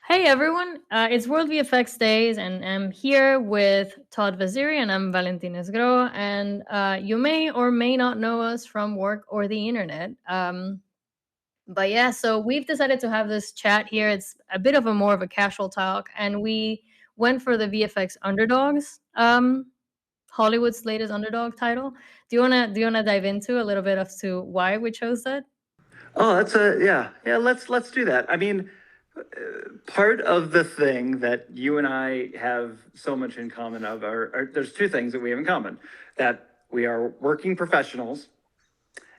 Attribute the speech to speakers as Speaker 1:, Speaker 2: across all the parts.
Speaker 1: Hey everyone, it's World VFX Days, and I'm here with Todd Vaziri, and I'm Valentina Sgro. And you may or may not know us from work or the internet. But yeah, so we've decided to have this chat here. It's a bit of a more of a casual talk, and we went for the VFX Underdogs, Hollywood's latest underdog title. Do you wanna dive into a little bit as to why we chose that?
Speaker 2: Oh, that's a yeah. Let's do that. I mean, part of the thing that you and I have so much in common are there's two things that we have in common: that we are working professionals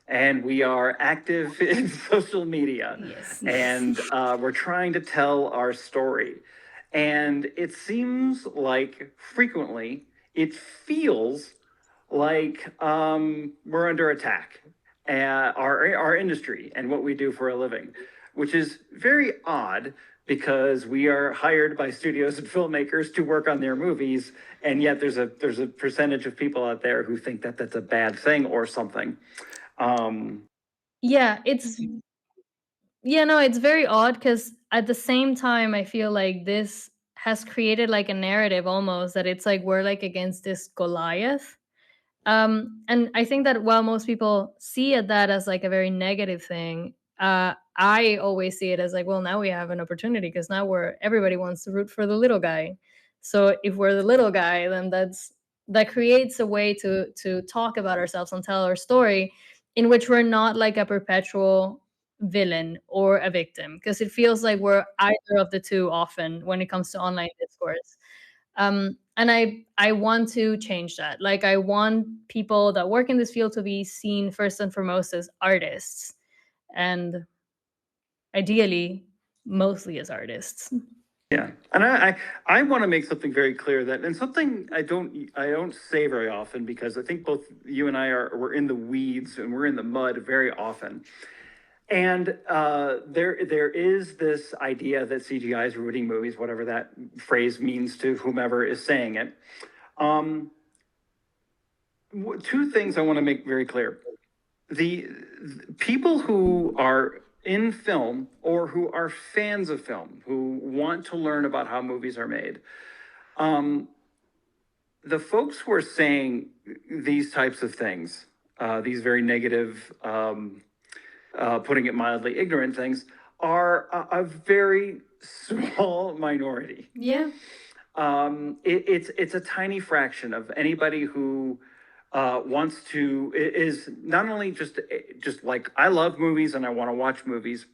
Speaker 2: and we are active in social media,
Speaker 1: Yes.
Speaker 2: and we're trying to tell our story. And it seems like frequently it feels like we're under attack, our industry and what we do for a living, which is very odd because we are hired by studios and filmmakers to work on their movies, and yet there's a percentage of people out there who think that that's a bad thing or something. Um,
Speaker 1: Yeah, it's very odd because at the same time, I feel like this has created like a narrative almost that it's like we're like against this Goliath. And I think that while most people see that as like a very negative thing, I always see it as like, well, now we have an opportunity because now everybody wants to root for the little guy. So if we're the little guy, then that creates a way to talk about ourselves and tell our story in which we're not like a perpetual villain or a victim because it feels like we're either of the two often when it comes to online discourse. And I want to change that. Like I want people that work in this field to be seen first and foremost as artists, and ideally, mostly as artists.
Speaker 2: yeah, and I want to make something very clear, that, and something I don't say very often, because I think both you and we're in the weeds and we're in the mud very often. And there is this idea that CGI is ruining movies, whatever that phrase means to whomever is saying it. Um, Two things I want to make very clear: the people who are in film or who are fans of film, who want to learn about how movies are made, um, the folks who are saying these types of things, these very negative, putting it mildly, ignorant things, are a very small minority.
Speaker 1: Yeah.
Speaker 2: It's a tiny fraction of anybody who wants to, is not only just like, I love movies and I want to watch movies,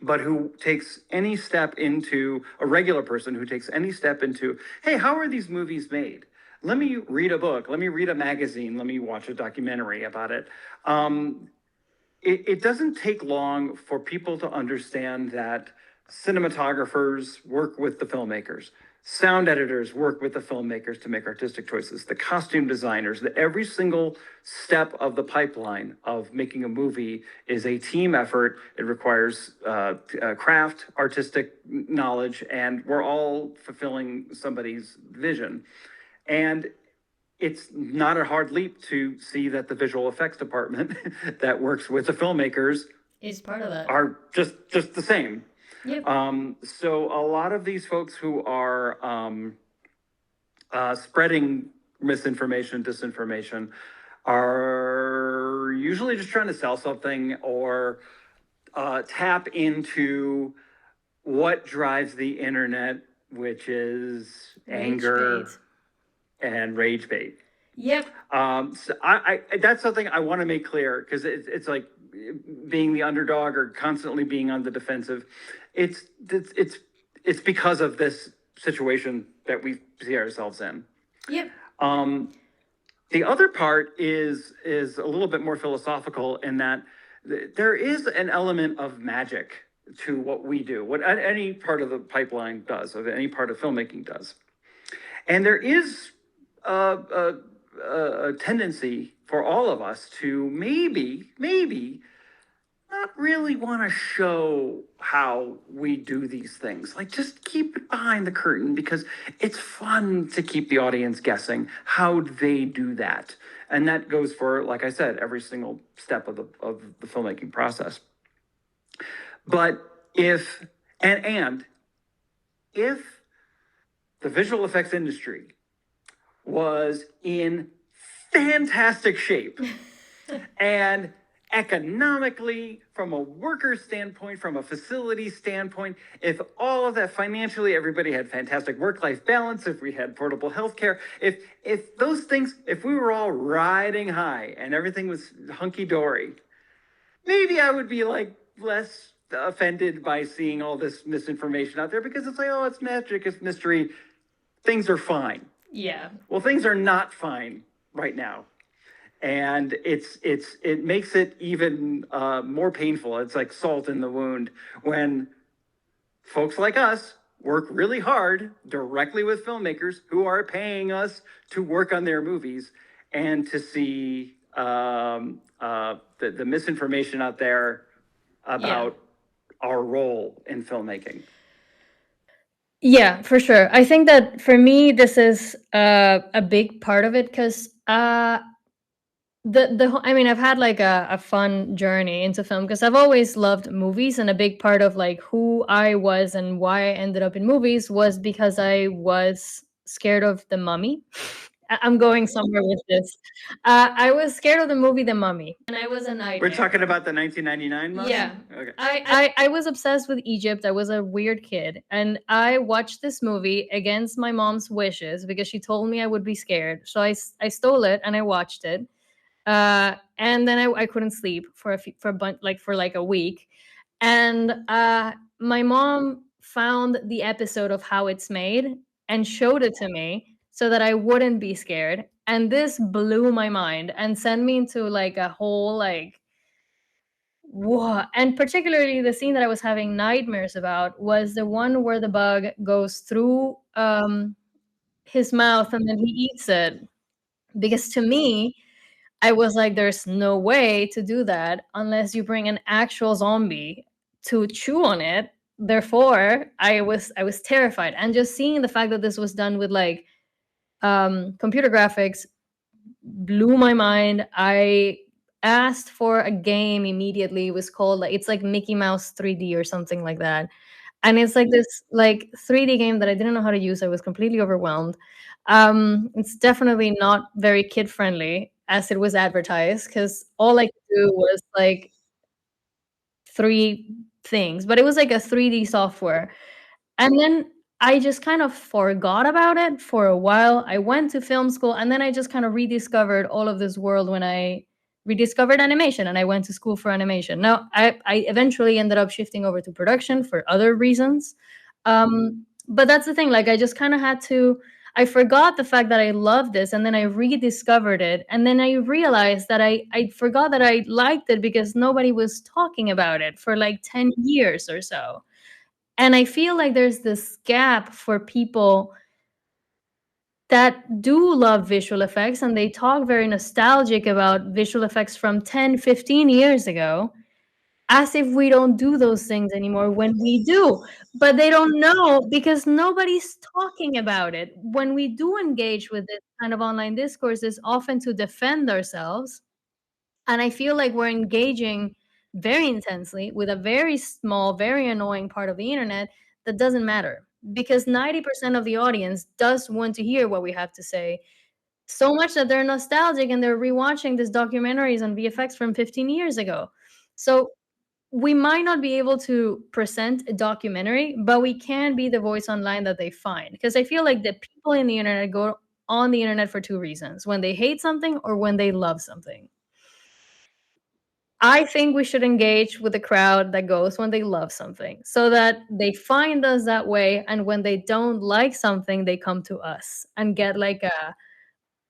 Speaker 2: but who takes any step into, a regular person who takes any step into, hey, how are these movies made? Let me read a book. Let me read a magazine. Let me watch a documentary about it. It doesn't take long for people to understand that cinematographers work with the filmmakers, sound editors work with the filmmakers to make artistic choices, the costume designers, that every single step of the pipeline of making a movie is a team effort. It requires craft, artistic knowledge, and we're all fulfilling somebody's vision. And it's not a hard leap to see that the visual effects department that works with the filmmakers
Speaker 1: Is part of that.
Speaker 2: are just the same.
Speaker 1: Yep.
Speaker 2: So a lot of these folks who are spreading misinformation, disinformation, are usually just trying to sell something or tap into what drives the internet, which is
Speaker 1: Rage
Speaker 2: anger
Speaker 1: bait.
Speaker 2: and rage bait.
Speaker 1: Yep.
Speaker 2: So I that's something I want to make clear, because it's like being the underdog or constantly being on the defensive. It's because of this situation that we see ourselves in.
Speaker 1: Yep.
Speaker 2: Um, the other part is a little bit more philosophical, in that there is an element of magic to what we do, what any part of the pipeline does, of any part of filmmaking does, and there is a tendency for all of us to maybe not really want to show how we do these things. Like, just keep it behind the curtain, because it's fun to keep the audience guessing how they do that. And that goes for, like I said, every single step of the filmmaking process. But if and if the visual effects industry was in fantastic shape and economically, from a worker standpoint, from a facility standpoint, if all of that financially, everybody had fantastic work-life balance, if we had portable healthcare, if those things, if we were all riding high and everything was hunky-dory, maybe I would be like less offended by seeing all this misinformation out there, because it's like, oh, it's magic, it's mystery, things are fine.
Speaker 1: Yeah.
Speaker 2: Well, things are not fine right now. And it makes it even more painful. It's like salt in the wound when folks like us work really hard directly with filmmakers who are paying us to work on their movies, and to see the misinformation out there about our role in filmmaking.
Speaker 1: Yeah, for sure. I think that for me, this is a big part of it, because I mean, I've had like a fun journey into film, because I've always loved movies, and a big part of like who I was and why I ended up in movies was because I was scared of The Mummy. I'm going somewhere with this. I was scared of the movie The Mummy, and I was a nightmare.
Speaker 2: We're talking about the 1999 Mummy?
Speaker 1: Yeah.
Speaker 2: Okay.
Speaker 1: I was obsessed with Egypt. I was a weird kid, and I watched this movie against my mom's wishes because she told me I would be scared. So I stole it and I watched it. And then I couldn't sleep for like a week. And my mom found the episode of how it's made and showed it to me so that I wouldn't be scared. And this blew my mind and sent me into like a whole like what? And particularly the scene that I was having nightmares about was the one where the bug goes through his mouth and then he eats it. Because to me, I was like, there's no way to do that unless you bring an actual zombie to chew on it. Therefore, I was terrified. And just seeing the fact that this was done with like computer graphics blew my mind. I asked for a game immediately. It was called like it's like Mickey Mouse 3D or something like that. And it's like this like 3D game that I didn't know how to use. I was completely overwhelmed. It's definitely not very kid friendly as it was advertised, because all I could do was like three things, but it was like a 3D software. And then I just kind of forgot about it for a while. I went to film school, and then I just kind of rediscovered all of this world when I rediscovered animation, and I went to school for animation. Now, I eventually ended up shifting over to production for other reasons. But that's the thing, like I just kind of had to I forgot the fact that I loved this, and then I rediscovered it, and then I realized that I forgot that I liked it because nobody was talking about it for like 10 years or so. And I feel like there's this gap for people that do love visual effects, and they talk very nostalgic about visual effects from 10, 15 years ago, as if we don't do those things anymore when we do. But they don't know because nobody's talking about it. When we do engage with this kind of online discourse, it's often to defend ourselves, and I feel like we're engaging very intensely with a very small, very annoying part of the internet that doesn't matter, because 90% of the audience does want to hear what we have to say. So much that they're nostalgic and they're rewatching these documentaries on VFX from 15 years ago. So we might not be able to present a documentary, but we can be the voice online that they find. Because I feel like the people in the internet go on the internet for two reasons: when they hate something or when they love something. I think we should engage with the crowd that goes when they love something, so that they find us that way, and when they don't like something, they come to us and get like a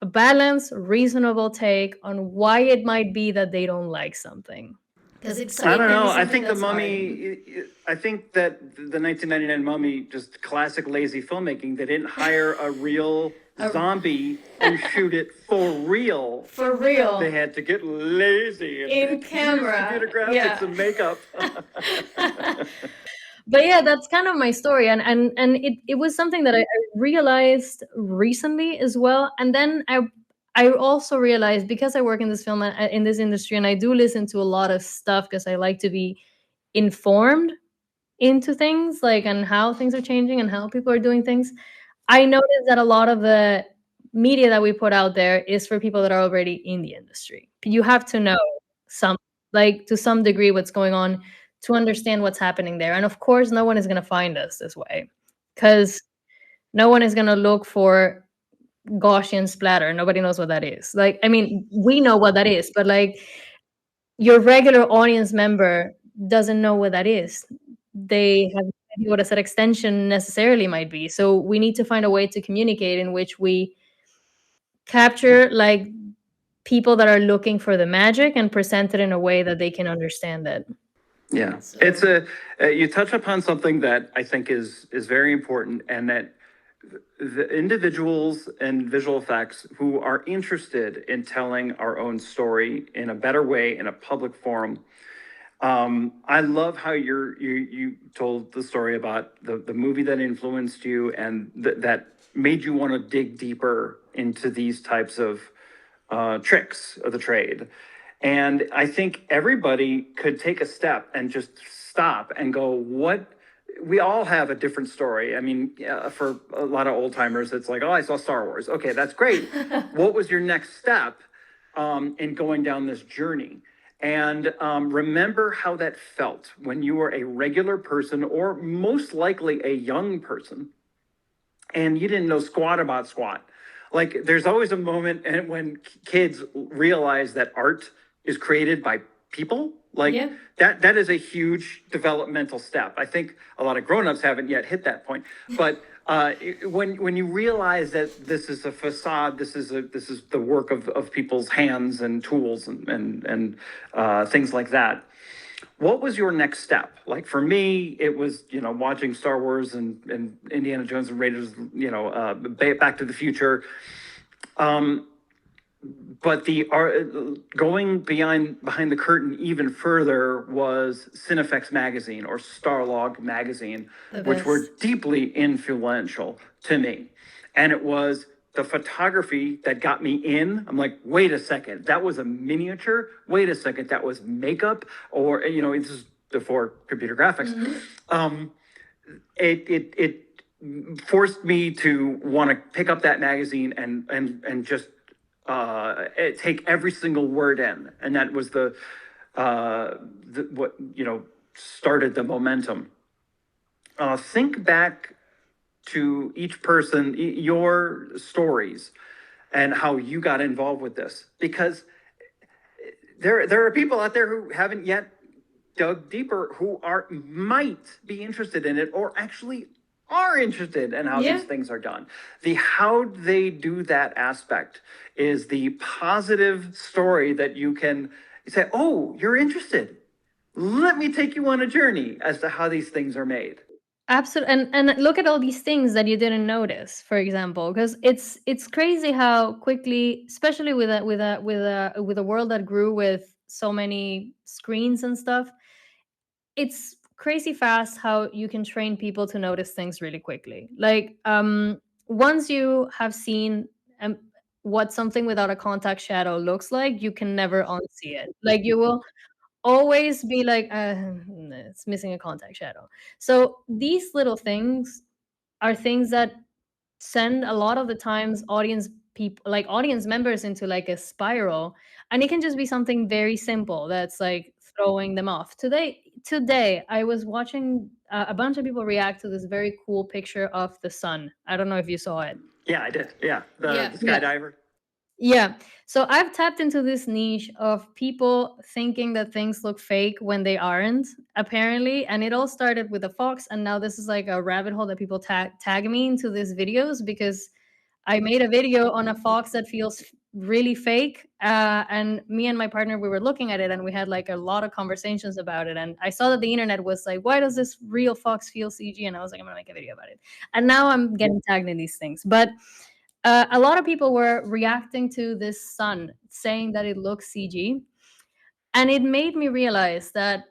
Speaker 1: balanced, reasonable take on why it might be that they don't like something. Because
Speaker 2: I don't know. I think the Mummy. I think that the 1999 Mummy, just classic lazy filmmaking. They didn't hire a real zombie and shoot it for real.
Speaker 1: For real.
Speaker 2: They had to get lazy and
Speaker 1: In
Speaker 2: use
Speaker 1: camera.
Speaker 2: computer graphics
Speaker 1: Yeah.
Speaker 2: and makeup.
Speaker 1: But yeah, that's kind of my story, and it was something that I realized recently as well. And then I also realized, because I work in this film in this industry, and I do listen to a lot of stuff because I like to be informed. into things, like, and how things are changing and how people are doing things, I noticed that a lot of the media that we put out there is for people that are already in the industry. You have to know some, like, to some degree what's going on to understand what's happening there. And of course, no one is going to find us this way because no one is going to look for Gaussian splatter. Nobody knows what that is. Like, I mean, we know what that is, but like your regular audience member doesn't know what that is. They have no idea what a set extension necessarily might be. So we need to find a way to communicate in which we capture like people that are looking for the magic and present it in a way that they can understand it.
Speaker 2: Yeah,
Speaker 1: So
Speaker 2: it's you touch upon something that I think is very important, and that the individuals and visual effects who are interested in telling our own story in a better way in a public forum. I love how you told the story about the movie that influenced you and that made you want to dig deeper into these types of tricks of the trade. And I think everybody could take a step and just stop and go, what? We all have a different story. I mean, for a lot of old timers, it's like, oh, I saw Star Wars. Okay, that's great. What was your next step in going down this journey? And remember how that felt when you were a regular person, or most likely a young person, and you didn't know squat about squat. Like, there's always a moment and when kids realize that art is created by people. Like,
Speaker 1: yeah.
Speaker 2: that is a huge developmental step. I think a lot of grown-ups haven't yet hit that point. But when you realize that this is a facade, this is the work of people's hands and tools and things like that. What was your next step? Like, for me, it was, watching Star Wars and Indiana Jones and Raiders, Back to the Future. But the going behind the curtain even further was Cinefex magazine or Starlog magazine, which were deeply influential to me. And it was the photography that got me in. I'm like, wait a second, that was a miniature. Wait a second, that was makeup, or this is before computer graphics. It forced me to want to pick up that magazine and just take every single word in, and that was what started the momentum. Think back to each person, your stories, and how you got involved with this, because there are people out there who haven't yet dug deeper, who might be interested in it, or actually are interested in how these things are done. The how they do that aspect is the positive story that you can say, oh, you're interested. Let me take you on a journey as to how these things are made.
Speaker 1: Absolutely, and look at all these things that you didn't notice, for example, because it's crazy how quickly, especially with a world that grew with so many screens and stuff, it's crazy fast how you can train people to notice things really quickly. Like, once you have seen what something without a contact shadow looks like, you can never unsee it. Like, you will always be like, it's missing a contact shadow. So these little things are things that send a lot of the times audience members into like a spiral, and it can just be something very simple that's like throwing them off. Today I was watching a bunch of people react to this very cool picture of the sun. I don't know if you saw it.
Speaker 2: Yeah, I did. Yeah, the
Speaker 1: Yeah.
Speaker 2: skydiver.
Speaker 1: Yeah. So I've tapped into this niche of people thinking that things look fake when they aren't, apparently. And it all started with a fox. And now this is like a rabbit hole that people tag me into these videos because I made a video on a fox that feels really fake. And me and my partner, we were looking at it and we had like a lot of conversations about it. And I saw that the internet was like, why does this real fox feel CG? And I was like, I'm going to make a video about it. And now I'm getting tagged in these things. But a lot of people were reacting to this sun, saying that it looks CG, and it made me realize that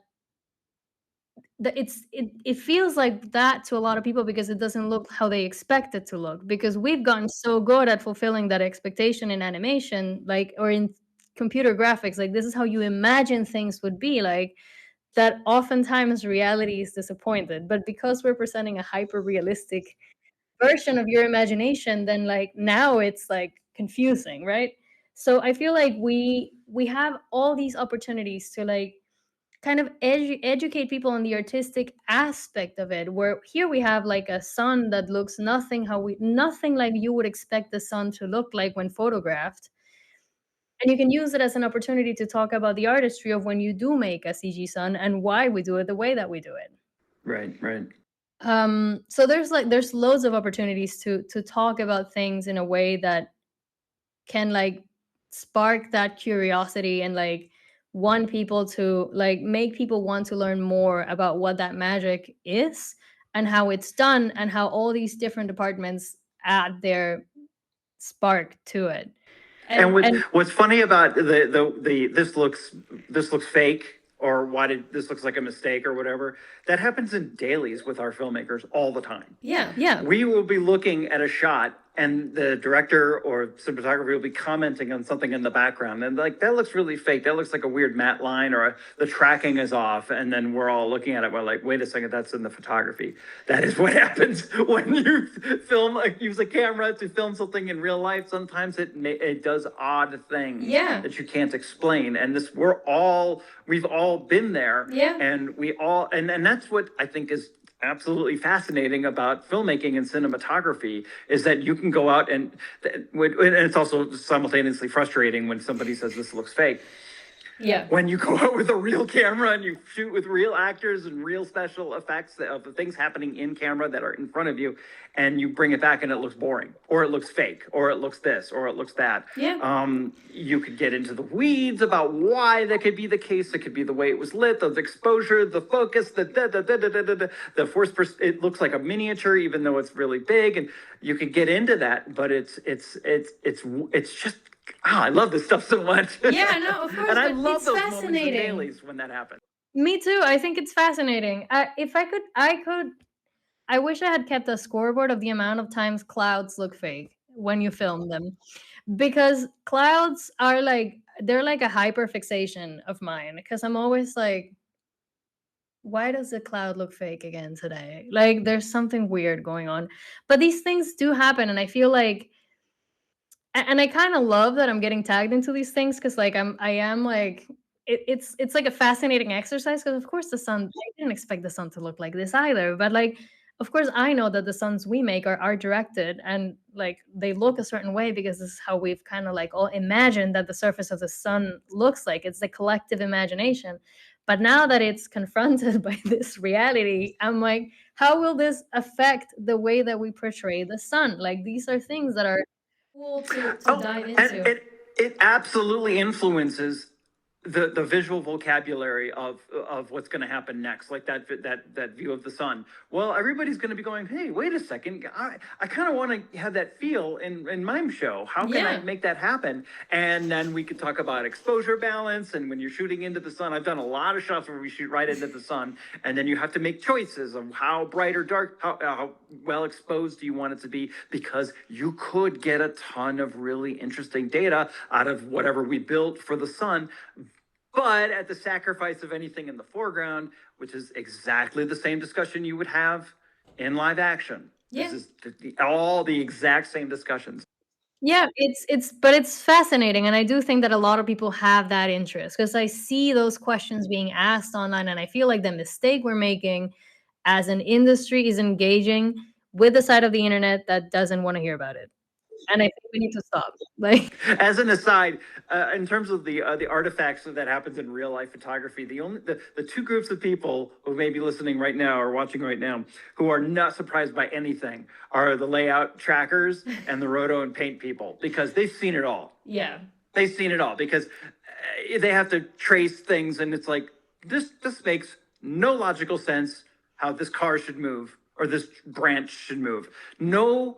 Speaker 1: it feels like that to a lot of people because it doesn't look how they expect it to look. Because we've gotten so good at fulfilling that expectation in animation, like, or in computer graphics, like this is how you imagine things would be like. that oftentimes reality is disappointed. But because we're presenting a hyper realistic version of your imagination, then like now it's like confusing, right? So I feel like we have all these opportunities to like kind of educate people on the artistic aspect of it, where here we have like a sun that looks nothing like you would expect the sun to look like when photographed, and you can use it as an opportunity to talk about the artistry of when you do make a CG sun and why we do it the way that we do it.
Speaker 2: Right, right.
Speaker 1: So there's loads of opportunities to talk about things in a way that can like spark that curiosity and like want people to like make people want to learn more about what that magic is and how it's done and how all these different departments add their spark to it.
Speaker 2: And
Speaker 1: And
Speaker 2: what's funny about the this looks fake, or why did this looks like a mistake or whatever, that happens in dailies with our filmmakers all the time.
Speaker 1: yeah.
Speaker 2: We will be looking at a shot and the director or cinematographer will be commenting on something in the background and like, that looks really fake, that looks like a weird matte line, or the tracking is off, and then we're all looking at it, we're like, wait a second, that's in the photography. That is what happens when you film, like, use a camera to film something in real life. Sometimes it does odd things that you can't explain, and we've all been there. And we all, and that's what I think is absolutely fascinating about filmmaking and cinematography, is that you can go out and it's also simultaneously frustrating when somebody says this looks fake. When you go out with a real camera and you shoot with real actors and real special effects of the things happening in camera that are in front of you, and you bring it back and it looks boring, or it looks fake, or it looks this, or it looks that. You could get into the weeds about why that could be the case. It could be the way it was lit, the exposure, the focus, the force. It looks like a miniature, even though it's really big, and you could get into that. But it's just. I love this stuff so much.
Speaker 1: Yeah, no, of course.
Speaker 2: And I
Speaker 1: but
Speaker 2: love
Speaker 1: it's
Speaker 2: those moments in
Speaker 1: fascinating.
Speaker 2: dailies when that happens.
Speaker 1: Me too. I think it's fascinating. If I could. I wish I had kept a scoreboard of the amount of times clouds look fake when you film them, because clouds are like they're like a hyper fixation of mine. Because I'm always like, why does the cloud look fake again today? Like, there's something weird going on. But these things do happen, and I feel like and I kind of love that I'm getting tagged into these things because like I am like it's like a fascinating exercise because of course the sun I didn't expect the sun to look like this either, but like of course I know that the suns we make are art directed and like they look a certain way because this is how we've kind of like all imagined that the surface of the sun looks like. It's the collective imagination. But now that it's confronted by this reality, I'm like, how will this affect the way that we portray the sun? Like these are things that are cool to dive
Speaker 2: And
Speaker 1: into.
Speaker 2: it absolutely influences the visual vocabulary of what's going to happen next, like that view of the sun. Well, everybody's going to be going, hey, wait a second, I kind of want to have that feel in my show. How can I make that happen? And then we could talk about exposure balance, and when you're shooting into the sun, I've done a lot of shots where we shoot right into the sun, and then you have to make choices of how bright or dark, how well exposed do you want it to be, because you could get a ton of really interesting data out of whatever we built for the sun, but at the sacrifice of anything in the foreground, which is exactly the same discussion you would have in live action. This is all the exact same discussions.
Speaker 1: Yeah, it's fascinating, and I do think that a lot of people have that interest because I see those questions being asked online, and I feel like the mistake we're making as an industry is engaging with the side of the internet that doesn't want to hear about it. And I think we need to stop. Like,
Speaker 2: as an aside, in terms of the artifacts that happens in real life photography, the two groups of people who may be listening right now or watching right now who are not surprised by anything are the layout trackers and the roto and paint people, because they've seen it all. They've seen it all, because they have to trace things, and it's like, this makes no logical sense how this car should move or this branch should move. No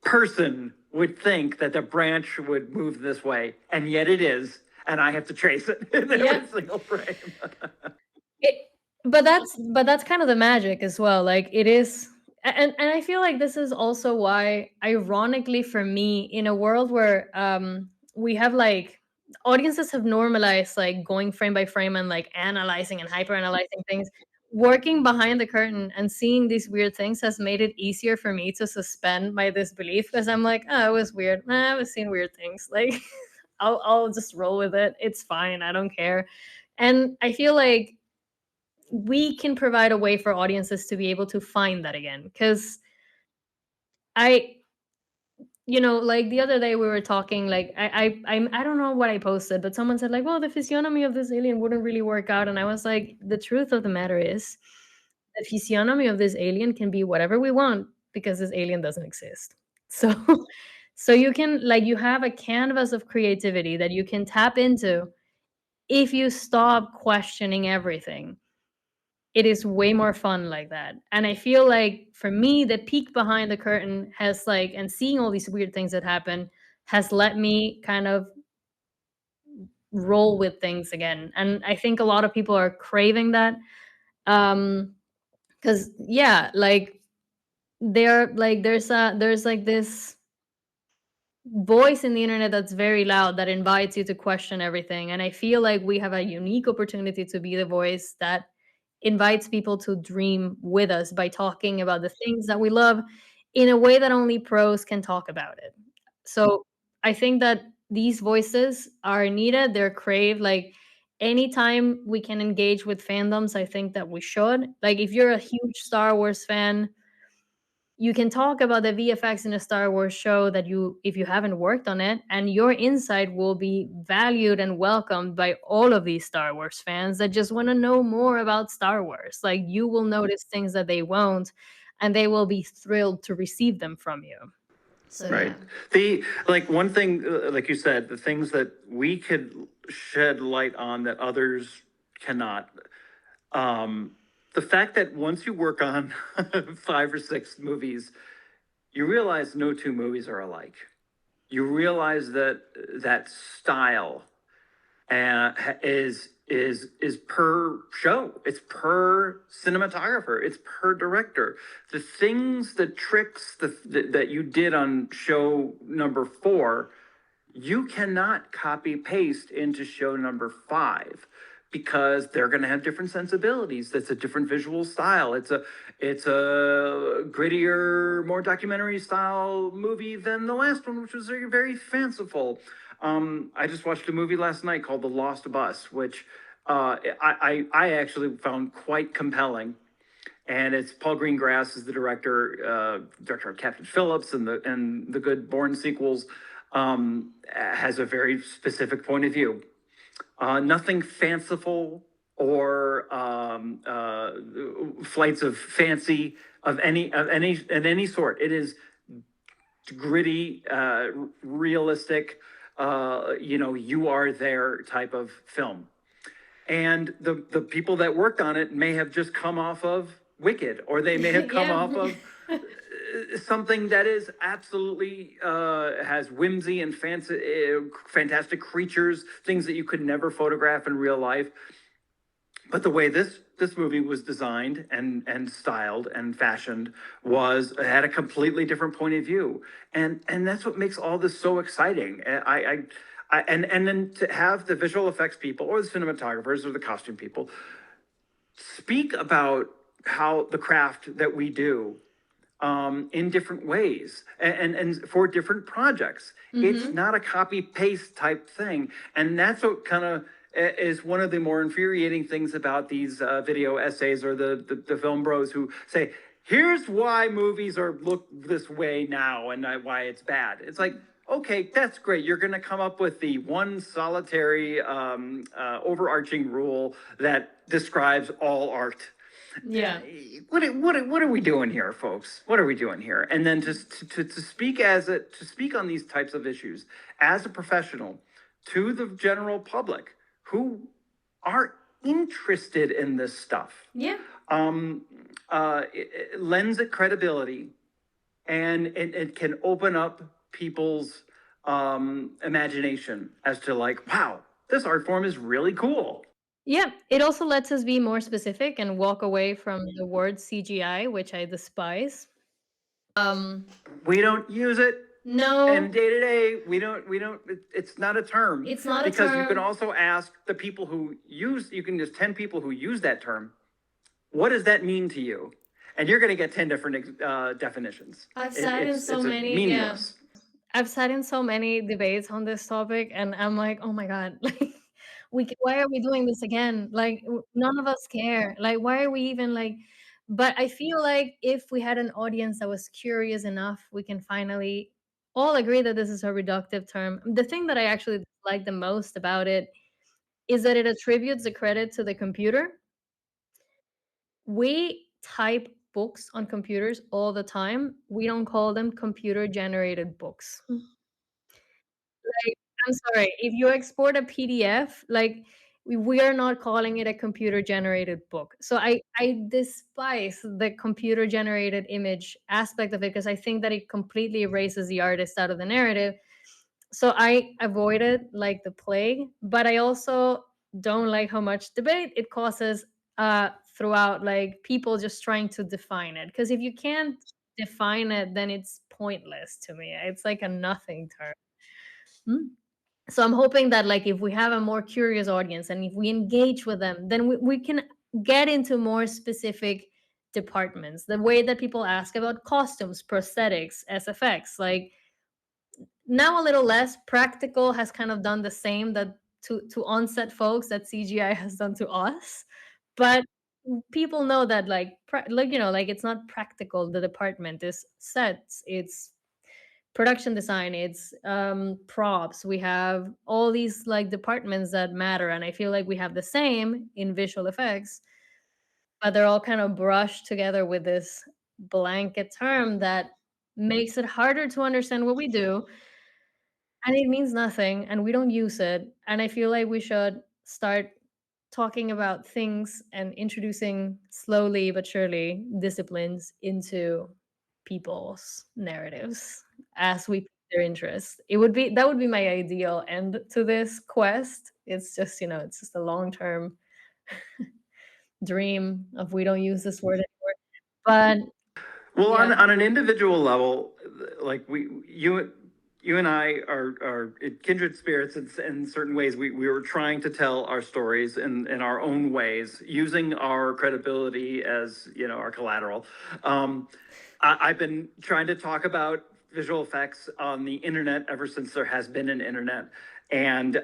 Speaker 2: person would think that the branch would move this way, and yet it is, and I have to trace it in every single frame.
Speaker 1: But that's kind of the magic as well. Like it is, and I feel like this is also why, ironically for me, in a world where we have like audiences have normalized like going frame by frame and like analyzing and hyper analyzing things. Working behind the curtain and seeing these weird things has made it easier for me to suspend my disbelief because I'm like, oh, it was weird. I was seeing weird things. Like, I'll just roll with it. It's fine. I don't care. And I feel like we can provide a way for audiences to be able to find that again. Because I like the other day we were talking, like I don't know what I posted, but someone said like, "Well, the physiognomy of this alien wouldn't really work out," and I was like, "The truth of the matter is, the physiognomy of this alien can be whatever we want because this alien doesn't exist." So, so you can like you have a canvas of creativity that you can tap into if you stop questioning everything. It is way more fun like that. And I feel like for me, the peek behind the curtain has like and seeing all these weird things that happen has let me kind of roll with things again. And I think a lot of people are craving that. Cause yeah, like there's like this voice in the internet that's very loud that invites you to question everything. And I feel like we have a unique opportunity to be the voice that invites people to dream with us by talking about the things that we love in a way that only pros can talk about it. So I think that these voices are needed, they're craved. Like anytime we can engage with fandoms, I think that we should. Like if you're a huge Star Wars fan, you can talk about the VFX in a Star Wars show that you if you haven't worked on it, and your insight will be valued and welcomed by all of these Star Wars fans that just want to know more about Star Wars. Like you will notice things that they won't, and they will be thrilled to receive them from you. So
Speaker 2: Right.
Speaker 1: yeah.
Speaker 2: The like one thing, like you said, the things that we could shed light on that others cannot. Um, the fact that once you work on 5 or 6 movies, you realize no two movies are alike. You realize that that style is per show. It's per cinematographer. It's per director. The things, the tricks that you did on show number 4, you cannot copy paste into show number 5 because they're going to have different sensibilities. That's a different visual style. It's a grittier, more documentary style movie than the last one, which was very, very fanciful. I just watched a movie last night called The Lost Bus, which I actually found quite compelling. And it's Paul Greengrass is the director of Captain Phillips and the good Bourne sequels. Has a very specific point of view. Nothing fanciful or flights of fancy of any sort. It is gritty, realistic. You are there type of film. And the people that worked on it may have just come off of Wicked, or they may have come
Speaker 1: Yeah.
Speaker 2: off of something that is absolutely has whimsy and fantastic creatures, things that you could never photograph in real life. But the way this movie was designed and styled and fashioned was had a completely different point of view, and that's what makes all this so exciting. And then to have the visual effects people or the cinematographers or the costume people speak about how the craft that we do in different ways and for different projects. It's not a copy paste type thing. And that's what kind of is one of the more infuriating things about these video essays or the film bros who say, here's why movies are look this way now and why it's bad. It's like, okay, that's great. You're going to come up with the one solitary overarching rule that describes all art.
Speaker 1: Yeah.
Speaker 2: What are we doing here, folks? What are we doing here? And then to speak on these types of issues as a professional to the general public who are interested in this stuff.
Speaker 1: Yeah.
Speaker 2: It lends it credibility, and it can open up people's imagination as to like, wow, this art form is really cool.
Speaker 1: Yeah, it also lets us be more specific and walk away from the word CGI, which I despise. Um,
Speaker 2: We don't use it.
Speaker 1: No,
Speaker 2: And day to day, it's not a term,
Speaker 1: it's not a
Speaker 2: because you can
Speaker 1: term.
Speaker 2: also ask the people who use, you can just 10 people who use that term, what does that mean to you? And you're going to get 10 different definitions.
Speaker 1: I've sat in so
Speaker 2: It's a
Speaker 1: many, yeah.
Speaker 2: meaningless.
Speaker 1: I've sat in so many debates on this topic, and I'm like, "Oh my god, like, why are we doing this again? Like, none of us care. Like, why are we even like?" But I feel like if we had an audience that was curious enough, we can finally all agree that this is a reductive term. The thing that I actually like the most about it is that it attributes the credit to the computer. We type books on computers all the time. We don't call them computer generated books. Like, I'm sorry, if you export a PDF, like, we are not calling it a computer generated book. So I despise the computer generated image aspect of it because I think that it completely erases the artist out of the narrative. So I avoid it like the plague, but I also don't like how much debate it causes throughout, like, people just trying to define it. Because if you can't define it, then it's pointless to me. It's like a nothing term. Hmm? So I'm hoping that, like, if we have a more curious audience and if we engage with them, then we can get into more specific departments. The way that people ask about costumes, prosthetics, SFX, like, now a little less practical has kind of done the same that to onset folks that CGI has done to us. But people know that, like, like, like, it's not practical. The department is sets, it's production design, it's props. We have all these, like, departments that matter, and I feel like we have the same in visual effects, but they're all kind of brushed together with this blanket term that makes it harder to understand what we do, and it means nothing, and we don't use it. And I feel like we should start talking about things and introducing slowly but surely disciplines into people's narratives as we pique their interest. That would be my ideal end to this quest. It's just, it's just a long-term dream of we don't use this word anymore. But
Speaker 2: Well,
Speaker 1: yeah.
Speaker 2: on an individual level, like you and I are kindred spirits in certain ways. We were trying to tell our stories in our own ways, using our credibility as, our collateral. I've been trying to talk about visual effects on the internet ever since there has been an internet. And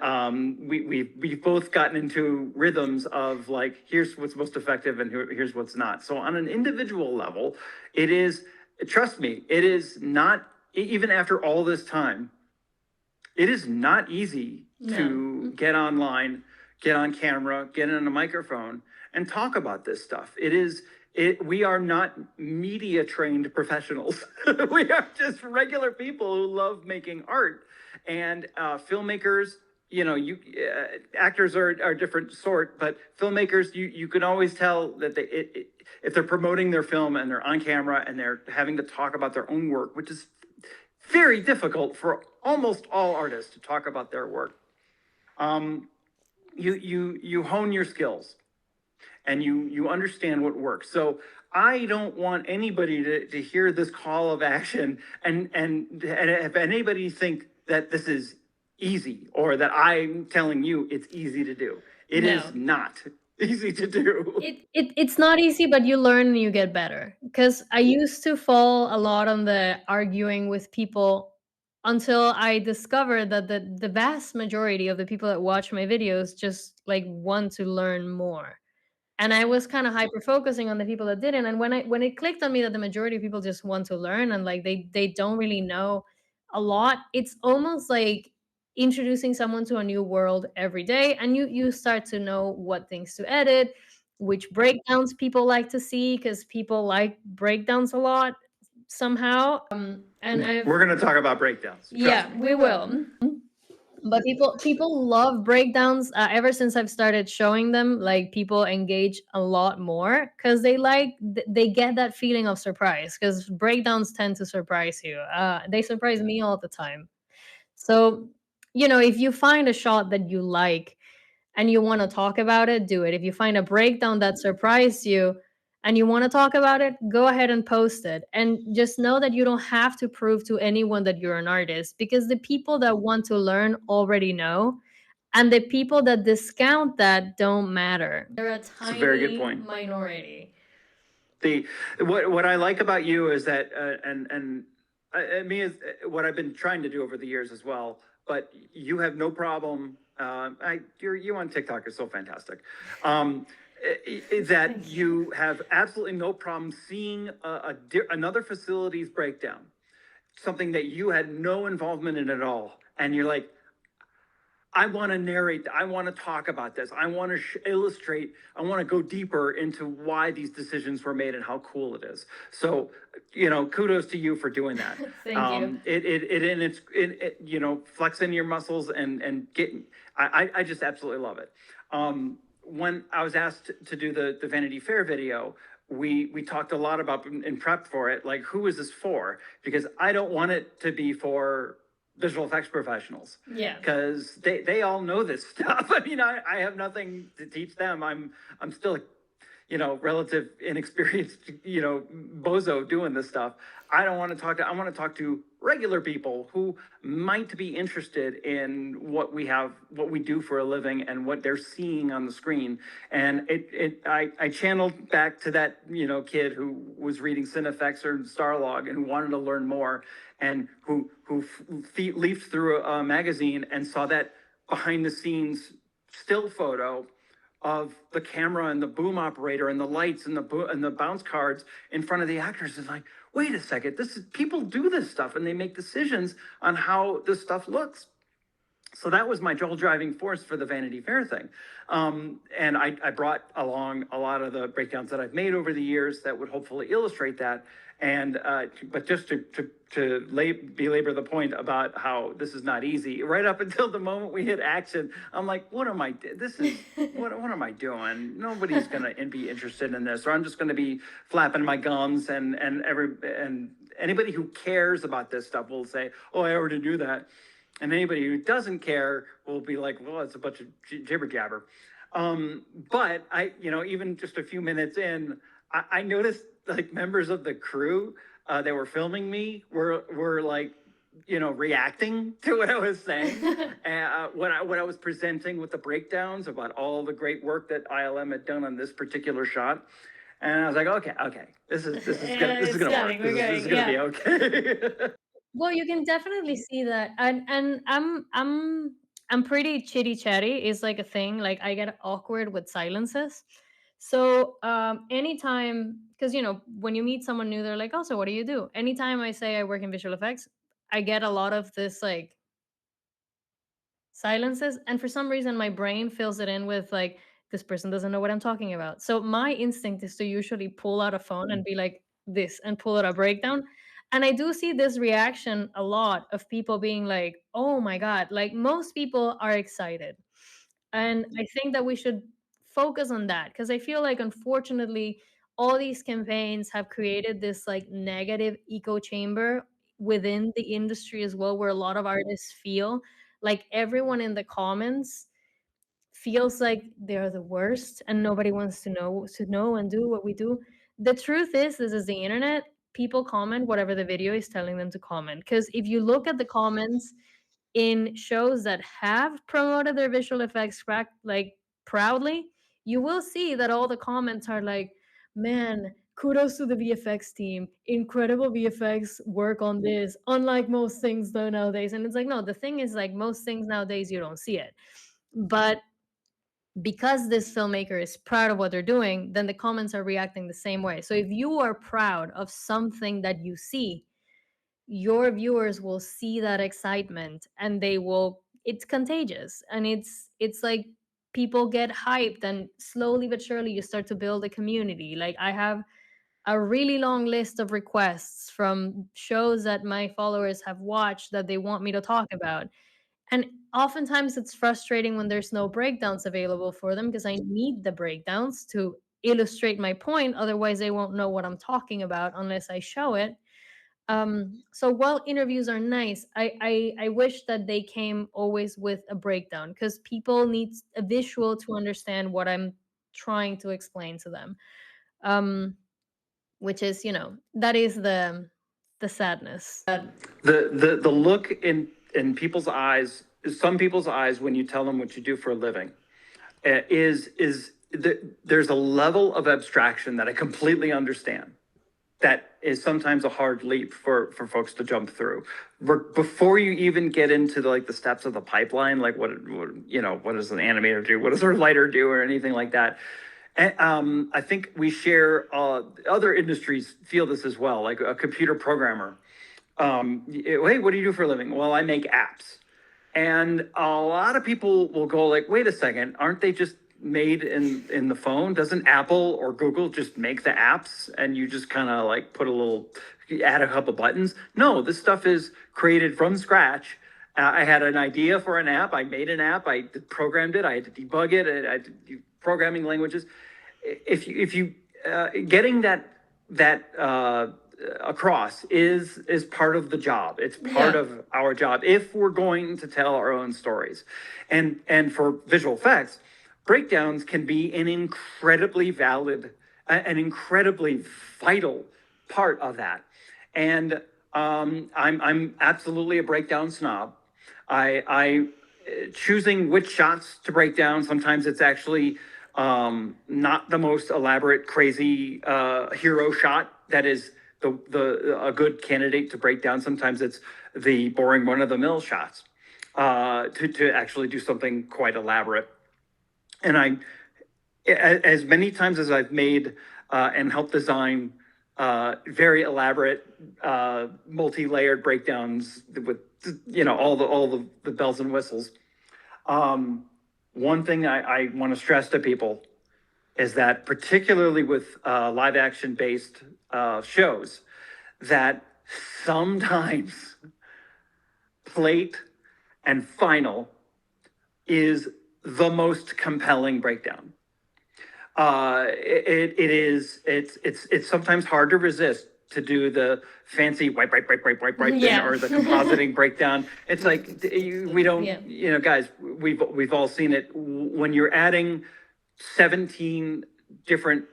Speaker 2: we've both gotten into rhythms of, like, here's what's most effective and here's what's not. So on an individual level, it is, trust me, it is not, even after all this time, it is not easy to get online, get on camera, get on a microphone, and talk about this stuff. We are not media trained professionals. We are just regular people who love making art. And filmmakers, actors are a different sort, but filmmakers, you can always tell that if they're promoting their film and they're on camera and they're having to talk about their own work, which is very difficult for almost all artists to talk about their work. You hone your skills and you understand what works. So I don't want anybody to hear this call of action and if anybody think that this is easy or that I'm telling you it's easy to do. It
Speaker 1: No.
Speaker 2: is not easy to do.
Speaker 1: It's not easy, but you learn and you get better. Because I used to fall a lot on the arguing with people until I discovered that the vast majority of the people that watch my videos just, like, want to learn more. And I was kind of hyper focusing on the people that didn't. And when it clicked on me that the majority of people just want to learn and, like, they don't really know a lot, it's almost like introducing someone to a new world every day, and you start to know what things to edit, which breakdowns people like to see because people like breakdowns a lot somehow. And
Speaker 2: We're going to talk about breakdowns.
Speaker 1: Yeah, we will. But people love breakdowns. Ever since I've started showing them, like, people engage a lot more because they get that feeling of surprise. Because breakdowns tend to surprise you. They surprise me all the time. So, if you find a shot that you like and you want to talk about it, do it. If you find a breakdown that surprised you, and you want to talk about it, go ahead and post it. And just know that you don't have to prove to anyone that you're an artist, because the people that want to learn already know, and the people that discount that don't matter. They're a
Speaker 2: It's a very good
Speaker 1: tiny
Speaker 2: point.
Speaker 1: minority.
Speaker 2: The what I like about you is that and me is what I've been trying to do over the years as well. But you have no problem. You on TikTok is so fantastic. Um, that you have absolutely no problem seeing another facility's breakdown, something that you had no involvement in at all, and you're like, I want to narrate. I want to talk about this. I want to illustrate. I want to go deeper into why these decisions were made and how cool it is. So, kudos to you for doing that.
Speaker 1: Thank you.
Speaker 2: Flexing your muscles and getting. I just absolutely love it. When I was asked to do the Vanity Fair video, we talked a lot about in prep for it, like who is this for? Because I don't want it to be for visual effects professionals.
Speaker 1: Yeah.
Speaker 2: Because they all know this stuff. I mean, I have nothing to teach them. I'm still relative inexperienced, bozo doing this stuff. I don't want to talk to, I want to talk to regular people who might be interested in what we do for a living and what they're seeing on the screen. And I channeled back to that, kid who was reading Cinefex or Starlog and who wanted to learn more, and who leafed through a magazine and saw that behind the scenes still photo of the camera and the boom operator and the lights and the bounce cards in front of the actors. Is like, wait a second, people do this stuff and they make decisions on how this stuff looks. So that was my whole driving force for the Vanity Fair thing. And I brought along a lot of the breakdowns that I've made over the years that would hopefully illustrate that. And but just to belabor the point about how this is not easy, right up until the moment we hit action, I'm like, what am I? What am I doing? Nobody's gonna be interested in this, or I'm just gonna be flapping my gums, and anybody who cares about this stuff will say, oh, I already do that. And anybody who doesn't care will be like, well, it's a bunch of jibber jabber. But even just a few minutes in, I noticed like members of the crew that were filming me were like, reacting to what I was saying, what I was presenting with the breakdowns about all the great work that ILM had done on this particular shot. And I was like, okay, this is gonna work. This is gonna be okay.
Speaker 1: Well, you can definitely see that, and I'm pretty chitty chatty is like a thing. Like I get awkward with silences. So anytime, because when you meet someone new, they're like, "Oh, so what do you do?" Anytime I say I work in visual effects, I get a lot of this like silences, and for some reason my brain fills it in with like, this person doesn't know what I'm talking about. So my instinct is to usually pull out a phone and be like this and pull out a breakdown. And I do see this reaction a lot of people being like, oh my god, like most people are excited. And I think that we should focus on that, because I feel like unfortunately all these campaigns have created this like negative echo chamber within the industry as well, where a lot of artists feel like everyone in the comments feels like they're the worst and nobody wants to know and do what we do. The truth is, this is the internet. People comment whatever the video is telling them to comment. Because if you look at the comments in shows that have promoted their visual effects like proudly, you will see that all the comments are like, "Man, kudos to the VFX team. Incredible VFX work on this. Unlike most things though nowadays." And it's like, no, the thing is like most things nowadays you don't see it. But because this filmmaker is proud of what they're doing, then the comments are reacting the same way. So if you are proud of something that you see, your viewers will see that excitement and they will, it's contagious, and it's like people get hyped, and slowly but surely you start to build a community. Like I have a really long list of requests from shows that my followers have watched that they want me to talk about. And oftentimes it's frustrating when there's no breakdowns available for them, because I need the breakdowns to illustrate my point. Otherwise, they won't know what I'm talking about unless I show it. So while interviews are nice, I wish that they came always with a breakdown, because people need a visual to understand what I'm trying to explain to them. um which is, that is the sadness.
Speaker 2: The look in people's eyes, some people's eyes, when you tell them what you do for a living, there's a level of abstraction that I completely understand. That is sometimes a hard leap for folks to jump through. Before you even get into the steps of the pipeline, like what does an animator do? What does a lighter do, or anything like that? And, I think we share. Other industries feel this as well. Like a computer programmer. Hey, what do you do for a living? Well, I make apps. And a lot of people will go like, wait a second, aren't they just made in the phone? Doesn't Apple or Google just make the apps and you just kind of like put a little, add a couple buttons? No, this stuff is created from scratch. I had an idea for an app. I made an app. I programmed it. I had to debug it. I had to do programming languages. If you getting that across is part of the job. It's part
Speaker 1: Yeah.
Speaker 2: of our job if we're going to tell our own stories. And for visual effects, breakdowns can be an incredibly valid, an incredibly vital part of that. And I'm absolutely a breakdown snob. I choosing which shots to break down. Sometimes it's actually not the most elaborate, crazy hero shot that is the a good candidate to break down. Sometimes it's the boring run of the mill shots to actually do something quite elaborate. And as many times as I've made and helped design very elaborate, multi-layered breakdowns with all the bells and whistles. One thing I want to stress to people is that, particularly with live action based shows, that sometimes plate and final is the most compelling breakdown. It's sometimes hard to resist to do the fancy wipe,
Speaker 1: Yeah.
Speaker 2: or the compositing breakdown. It's like we don't,
Speaker 1: Yeah.
Speaker 2: guys, we've all seen it when you're adding 17 different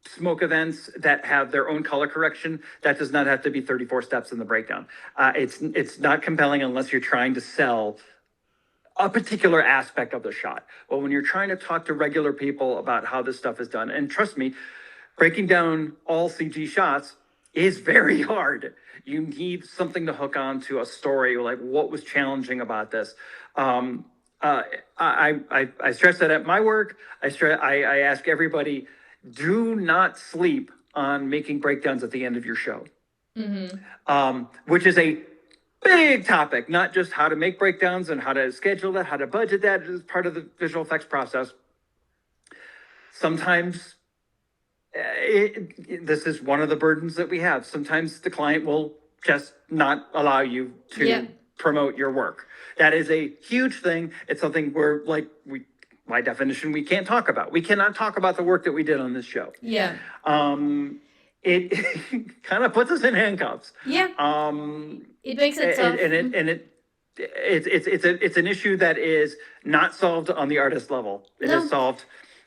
Speaker 2: smoke events that have their own color correction. That does not have to be 34 steps in the breakdown. It's not compelling unless you're trying to sell a particular aspect of the shot. But when you're trying to talk to regular people about how this stuff is done, and trust me, breaking down all CG shots is very hard. You need something to hook on to a story, like what was challenging about this. I stress that at my work. I ask everybody, do not sleep on making breakdowns at the end of your show. Which is a big topic, not just how to make breakdowns and how to schedule that, how to budget that as part of the visual effects process. Sometimes this is one of the burdens that we have. Sometimes the client will just not allow you to promote your work. That is a huge thing. It's something where, by definition, we can't talk about. We cannot talk about the work that we did on this show.
Speaker 1: Yeah.
Speaker 2: It kind of puts us in handcuffs.
Speaker 1: Yeah. It makes it tough.
Speaker 2: It's an issue that is not solved on the artist level. It is solved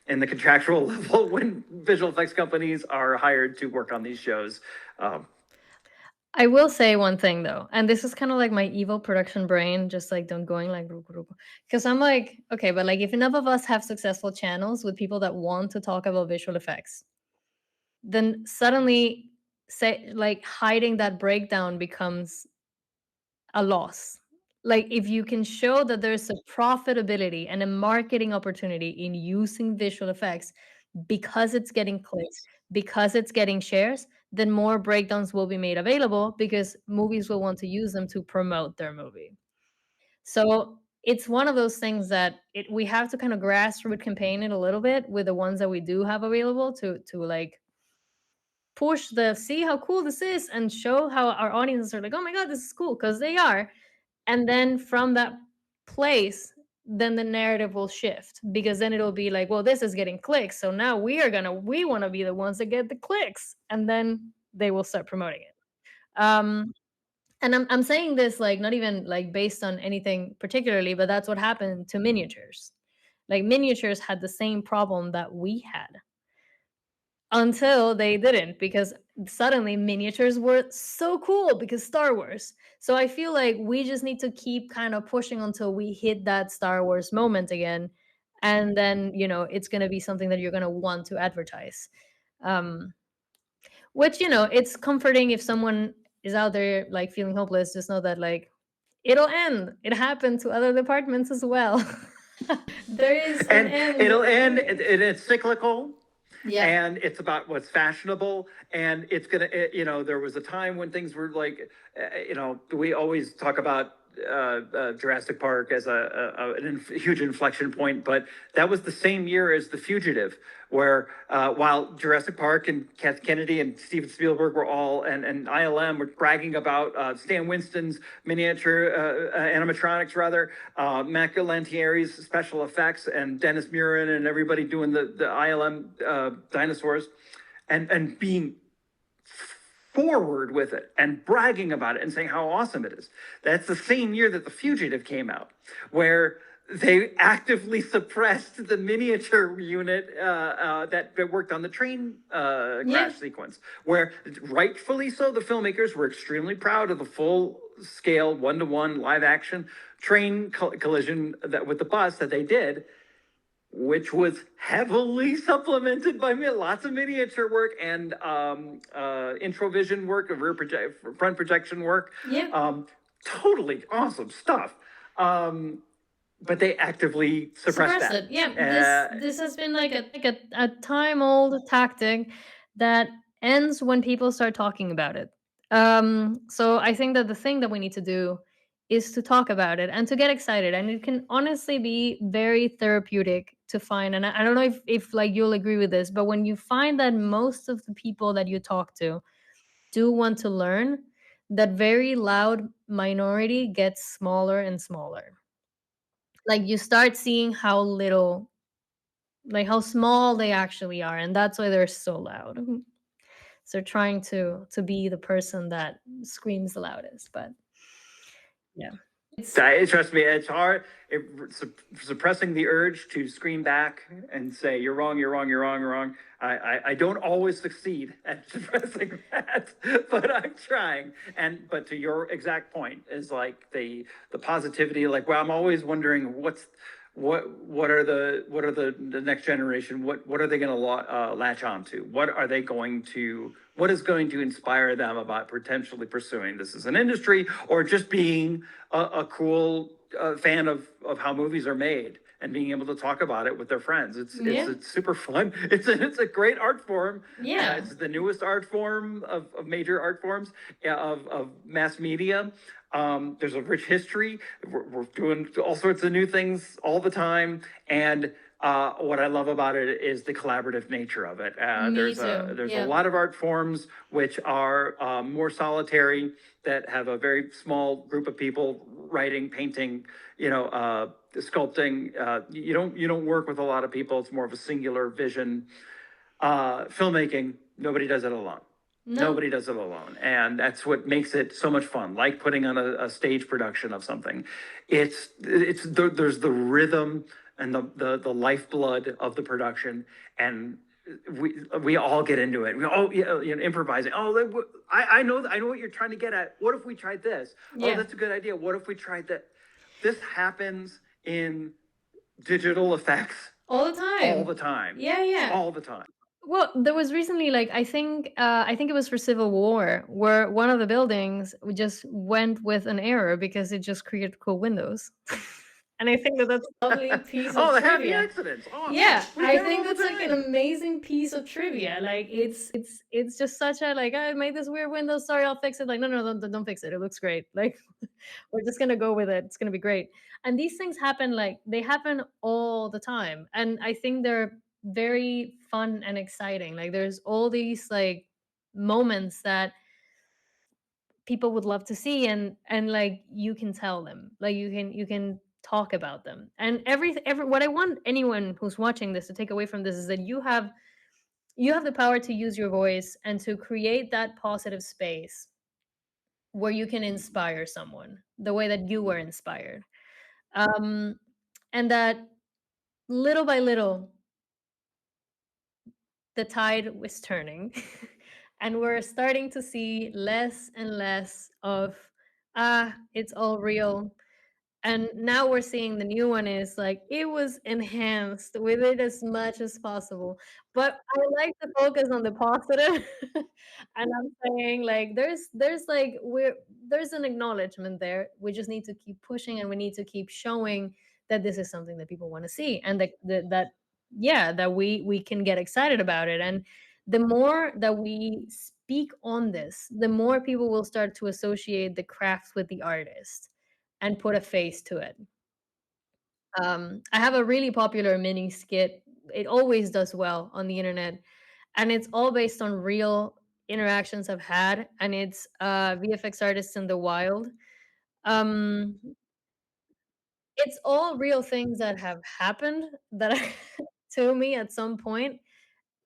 Speaker 2: in the contractual level when visual effects companies are hired to work on these shows.
Speaker 1: I will say one thing though, and this is kind of like my evil production brain, just like don't going like because I'm like, okay, but like if enough of us have successful channels with people that want to talk about visual effects, then suddenly say like hiding that breakdown becomes a loss. Like if you can show that there's a profitability and a marketing opportunity in using visual effects because it's getting clicks, because it's getting shares, then more breakdowns will be made available because movies will want to use them to promote their movie. So it's one of those things that we have to kind of grassroots campaign it a little bit with the ones that we do have available to like push the see how cool this is and show how our audiences are like, oh my god, this is cool, because they are. And then from that place, then the narrative will shift, because then it'll be like, well, this is getting clicks, so now we want to be the ones that get the clicks, and then they will start promoting it. And I'm saying this like not even like based on anything particularly, but that's what happened to miniatures. Like miniatures had the same problem that we had. until they didn't, because suddenly miniatures were so cool because Star Wars. So I feel like we just need to keep kind of pushing until we hit that Star Wars moment again. And then, it's going to be something that you're going to want to advertise. Um, which, it's comforting if someone is out there like feeling hopeless, just know that like it'll end. It happened to other departments as well. There is an
Speaker 2: And
Speaker 1: end.
Speaker 2: it'll end, and it's cyclical,
Speaker 1: Yeah.
Speaker 2: and it's about what's fashionable, and it's gonna there was a time when things were like we always talk about Jurassic Park as a huge inflection point, but that was the same year as The Fugitive, where while Jurassic Park and Kath Kennedy and Steven Spielberg were all and ILM were bragging about Stan Winston's miniature animatronics, rather Mac Lantieri's special effects, and Dennis Murin and everybody doing the ILM dinosaurs, and being forward with it and bragging about it and saying how awesome it is. That's the same year that The Fugitive came out, where they actively suppressed the miniature unit that worked on the train
Speaker 1: Yeah.
Speaker 2: crash sequence, where rightfully so, the filmmakers were extremely proud of the full scale, one-to-one live action train collision with the bus that they did, which was heavily supplemented by lots of miniature work and introvision work, front projection work.
Speaker 1: Yeah.
Speaker 2: Totally awesome stuff. But they actively suppressed
Speaker 1: Suppress
Speaker 2: that.
Speaker 1: it. Yeah. This has been like a time old tactic that ends when people start talking about it. So I think that the thing that we need to do is to talk about it and to get excited. And it can honestly be very therapeutic to find. And I don't know if like you'll agree with this, but when you find that most of the people that you talk to do want to learn, that very loud minority gets smaller and smaller. Like you start seeing how little, like how small they actually are, and that's why they're so loud. So trying to be the person that screams the loudest, but yeah, it's
Speaker 2: Trust me, it's hard. Suppressing the urge to scream back and say you're wrong, you're wrong, you're wrong, you're wrong. I don't always succeed at suppressing that, but I'm trying. But to your exact point is like the positivity. Like, well, I'm always wondering what are the next generation, what are they going to latch on to, what is going to inspire them about potentially pursuing this as an industry, or just being a cool fan of how movies are made and being able to talk about it with their friends.
Speaker 1: yeah,
Speaker 2: It's super fun. It's a great art form.
Speaker 1: yeah,
Speaker 2: It's the newest art form of major art forms, of mass media. There's a rich history. We're doing all sorts of new things all the time, and what I love about it is the collaborative nature of it.
Speaker 1: me
Speaker 2: There's a
Speaker 1: too.
Speaker 2: lot of art forms which are more solitary, that have a very small group of people writing, painting, sculpting. You don't work with a lot of people. It's more of a singular vision. Filmmaking, nobody does it alone.
Speaker 1: No.
Speaker 2: Nobody does it alone. And that's what makes it so much fun. Like putting on a stage production of something. There's the rhythm and the lifeblood of the production. And we all get into it. We all, improvising. Oh, I know what you're trying to get at. What if we tried this? Oh,
Speaker 1: Yeah.
Speaker 2: that's a good idea. What if we tried that? This happens in digital effects
Speaker 1: All the time.
Speaker 2: all the time.
Speaker 1: Yeah, yeah.
Speaker 2: All the time.
Speaker 1: Well, there was recently, like I think it was for Civil War, where one of the buildings just went with an error because it just created cool windows. And I think that that's a lovely piece of
Speaker 2: Oh, the happy
Speaker 1: trivia.
Speaker 2: accidents. Oh,
Speaker 1: Yeah,
Speaker 2: we
Speaker 1: I
Speaker 2: do it
Speaker 1: think
Speaker 2: all the
Speaker 1: that's like an
Speaker 2: time.
Speaker 1: amazing piece of trivia. Like it's just such a like I made this weird window. Sorry, I'll fix it. Like no, don't fix it. It looks great. Like we're just gonna go with it. It's gonna be great. And these things happen, like they happen all the time, and I think they're very fun and exciting. Like there's all these like moments that people would love to see, and like you can tell them, like you can talk about them, and every what I want anyone who's watching this to take away from this is that you have the power to use your voice and to create that positive space where you can inspire someone the way that you were inspired. um and that little by little the tide was turning and we're starting to see less and less of, it's all real. And now we're seeing the new one is like, it was enhanced with it as much as possible. But I like to focus on the positive. And I'm saying like there's like there's an acknowledgement there. We just need to keep pushing and we need to keep showing that this is something that people want to see and that yeah, that we can get excited about it. And the more that we speak on this, the more people will start to associate the craft with the artist and put a face to it. I have a really popular mini skit. It always does well on the internet, and it's all based on real interactions I've had, and it's VFX artists in the wild. Um, it's all real things that have happened that to me at some point,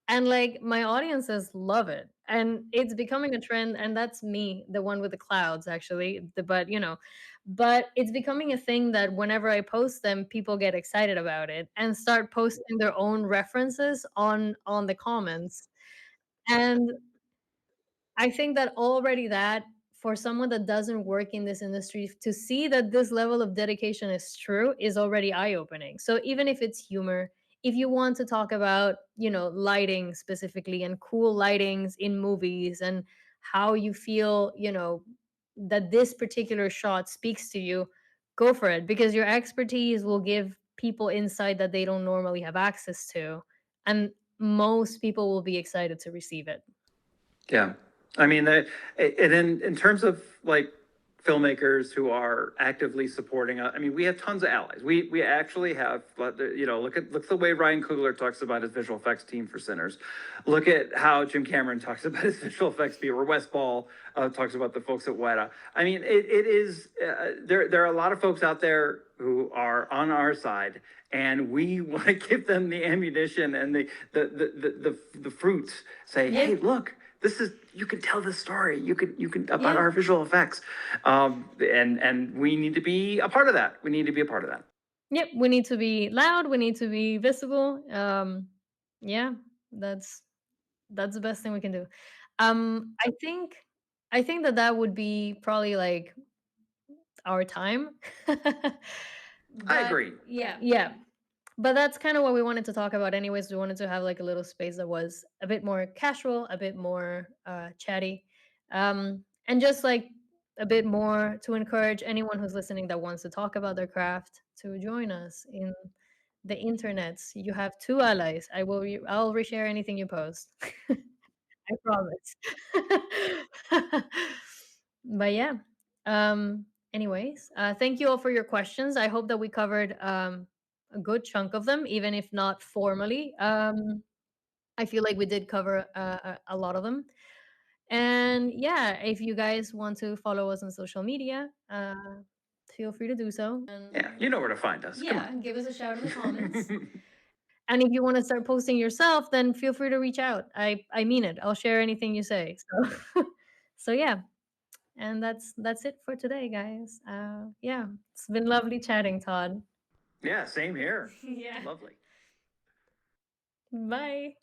Speaker 1: and, like, my audiences love it, and it's becoming a trend, and that's me, the one with the clouds, actually, but it's becoming a thing that whenever I post them, people get excited about it and start posting their own references on the comments, and I think that already that for someone that doesn't work in this industry to see that this level of dedication is true is already eye-opening. So even if it's humor, if you want to talk about, lighting specifically and cool lightings in movies and how you feel, that this particular shot speaks to you, go for it because your expertise will give people insight that they don't normally have access to. And most people will be excited to receive it.
Speaker 2: Yeah. I mean, and in terms of like filmmakers who are actively supporting, I mean, we have tons of allies. We actually have, look at the way Ryan Coogler talks about his visual effects team for Sinners. Look at how Jim Cameron talks about his visual effects team, or Wes Ball talks about the folks at Weta. I mean, it is there are a lot of folks out there who are on our side, and we want to give them the ammunition and the fruits. Say,
Speaker 1: Yeah.
Speaker 2: hey, look, this is, you can tell this story. You can about
Speaker 1: Yeah.
Speaker 2: our visual effects, and we need to be a part of that. We need to be a part of that.
Speaker 1: Yep, we need to be loud, we need to be visible. Yeah, that's that's the best thing we can do. I think that that would be probably like our time.
Speaker 2: I
Speaker 1: But
Speaker 2: agree.
Speaker 1: yeah, but that's kind of what we wanted to talk about anyways. We wanted to have like a little space that was a bit more casual, a bit more chatty, and just like a bit more to encourage anyone who's listening that wants to talk about their craft to join us in the internets. You have two allies. I'll reshare anything you post. I promise. But yeah. Anyways, thank you all for your questions. I hope that we covered a good chunk of them, even if not formally. I feel like we did cover a lot of them. And yeah, if you guys want to follow us on social media, feel free to do so.
Speaker 2: Yeah, you know where to find us. Come
Speaker 1: Yeah,
Speaker 2: on.
Speaker 1: give us a shout in the comments. And if you want to start posting yourself, then feel free to reach out. I mean it. I'll share anything you say. So so yeah, and that's it for today, guys. Yeah, it's been lovely chatting, Todd.
Speaker 2: Yeah, same here.
Speaker 1: Yeah.
Speaker 2: Lovely.
Speaker 1: Bye.